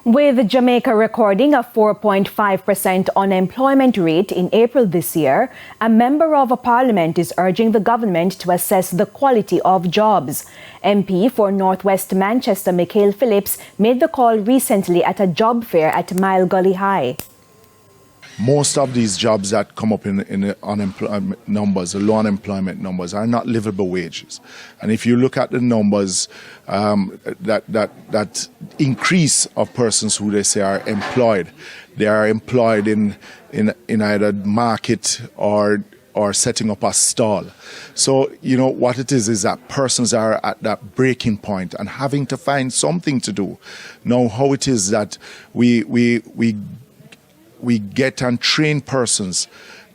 With Jamaica recording a 4.5% unemployment rate in April this year, a member of parliament is urging the government to assess the quality of jobs. MP for North West Manchester, Michael Phillips, made the call recently at a job fair at Mile Gully High. Most of these jobs that come up in the unemployment numbers, the low unemployment numbers, are not livable wages. And if you look at the numbers, that increase of persons who they say are employed, they are employed in either market or setting up a stall. So, you know, what it is that persons are at that breaking point and having to find something to do. Now, how it is that we get and train persons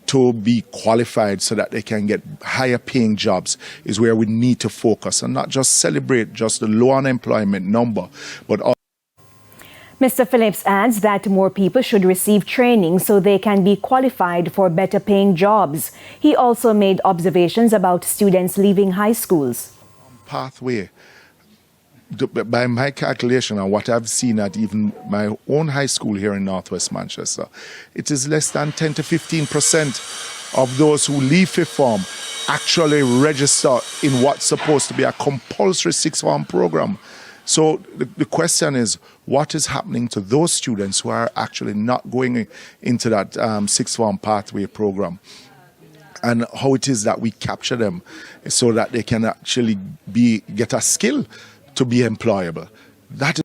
to be qualified so that they can get higher paying jobs is where we need to focus and not just celebrate just the low unemployment number, but also. Mr. Phillips adds that more people should receive training so they can be qualified for better paying jobs. He also made observations about students leaving high schools. Pathway. By my calculation and what I've seen at even my own high school here in Northwest Manchester, it is less than 10 to 15% of those who leave fifth form actually register in what's supposed to be a compulsory sixth form program. So the question is, what is happening to those students who are actually not going into that sixth form pathway program? And how it is that we capture them so that they can actually get a skill to be employable. That is